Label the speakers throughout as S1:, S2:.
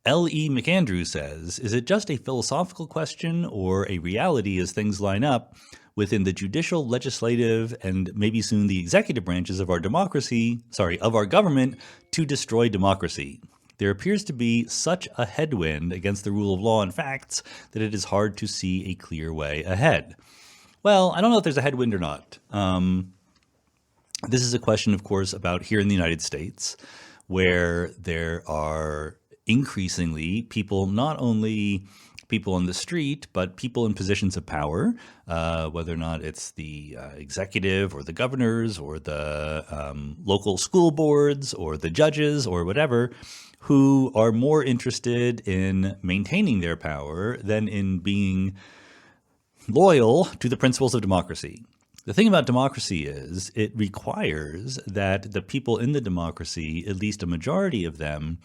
S1: L.E. McAndrew says, is it just a philosophical question or a reality as things line up within the judicial, legislative, and maybe soon the executive branches of our government to destroy democracy? There appears to be such a headwind against the rule of law and facts that it is hard to see a clear way ahead. Well, I don't know if there's a headwind or not. This is a question, of course, about here in the United States, where there are increasingly people, not only people on the street, but people in positions of power, whether or not it's the executive or the governors or the local school boards or the judges or whatever, who are more interested in maintaining their power than in being loyal to the principles of democracy. The thing about democracy is it requires that the people in the democracy, at least a majority of them,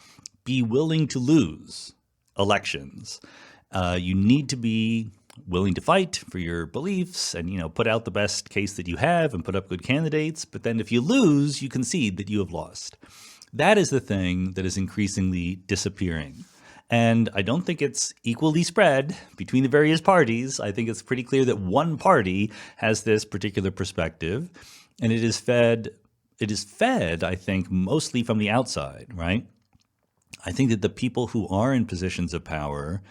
S1: be willing to lose elections. You need to be willing to fight for your beliefs and, put out the best case that you have and put up good candidates. But then if you lose, you concede that you have lost. That is the thing that is increasingly disappearing. And I don't think it's equally spread between the various parties. I think it's pretty clear that one party has this particular perspective, and it is fed, I think, mostly from the outside, right? I think that the people who are in positions of power,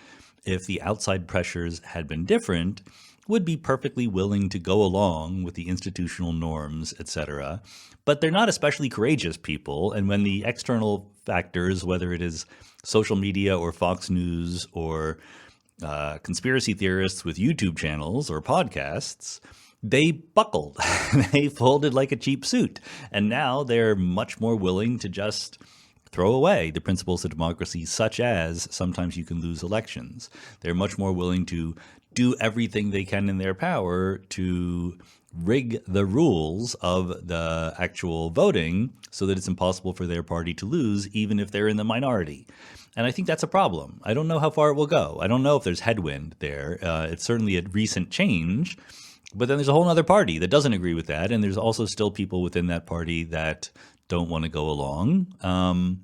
S1: if the outside pressures had been different, would be perfectly willing to go along with the institutional norms, etc. But they're not especially courageous people. And when the external factors, whether it is social media or Fox News or conspiracy theorists with YouTube channels or podcasts, they buckled. They folded like a cheap suit. And now they're much more willing to just throw away the principles of democracy, such as sometimes you can lose elections. They're much more willing to do everything they can in their power to rig the rules of the actual voting so that it's impossible for their party to lose, even if they're in the minority. And I think that's a problem. I don't know how far it will go. I don't know if there's headwind there. It's certainly a recent change. But then there's a whole other party that doesn't agree with that. And there's also still people within that party that don't want to go along.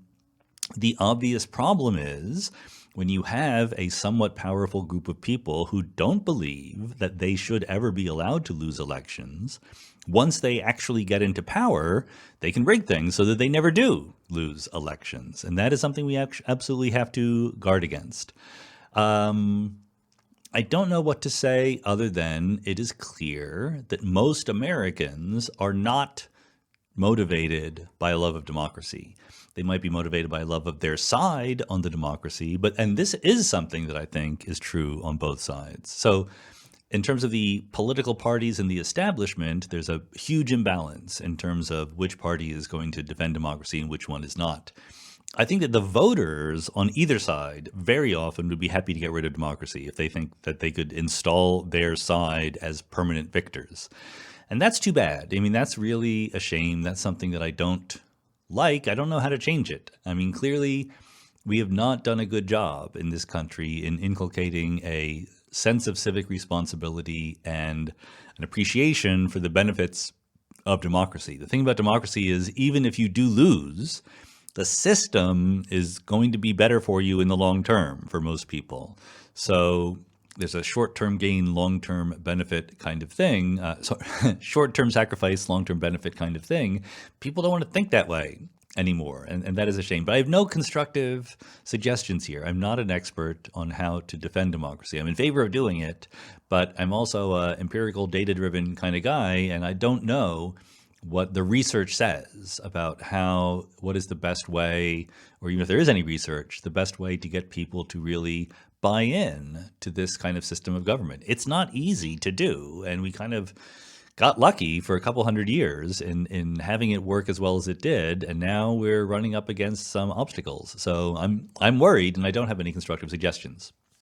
S1: The obvious problem is when you have a somewhat powerful group of people who don't believe that they should ever be allowed to lose elections, once they actually get into power, they can rig things so that they never do lose elections. And that is something we absolutely have to guard against. I don't know what to say other than it is clear that most Americans are not motivated by a love of democracy. They might be motivated by a love of their side on the democracy, and this is something that I think is true on both sides. So in terms of the political parties and the establishment, there's a huge imbalance in terms of which party is going to defend democracy and which one is not. I think that the voters on either side very often would be happy to get rid of democracy if they think that they could install their side as permanent victors. And that's too bad. I mean, that's really a shame. That's something that I don't like. I don't know how to change it. I mean, clearly, we have not done a good job in this country in inculcating a sense of civic responsibility and an appreciation for the benefits of democracy. The thing about democracy is even if you do lose, the system is going to be better for you in the long term for most people. So there's a short-term gain, long-term benefit kind of thing, short-term sacrifice, long-term benefit kind of thing. People don't want to think that way anymore, and that is a shame. But I have no constructive suggestions here. I'm not an expert on how to defend democracy. I'm in favor of doing it, but I'm also an empirical, data-driven kind of guy, and I don't know what the research says about what is the best way, or even if there is any research, the best way to get people to really buy in to this kind of system of government. It's not easy to do, and we kind of got lucky for a couple hundred years in having it work as well as it did, and now we're running up against some obstacles. So I'm worried, and I don't have any constructive suggestions.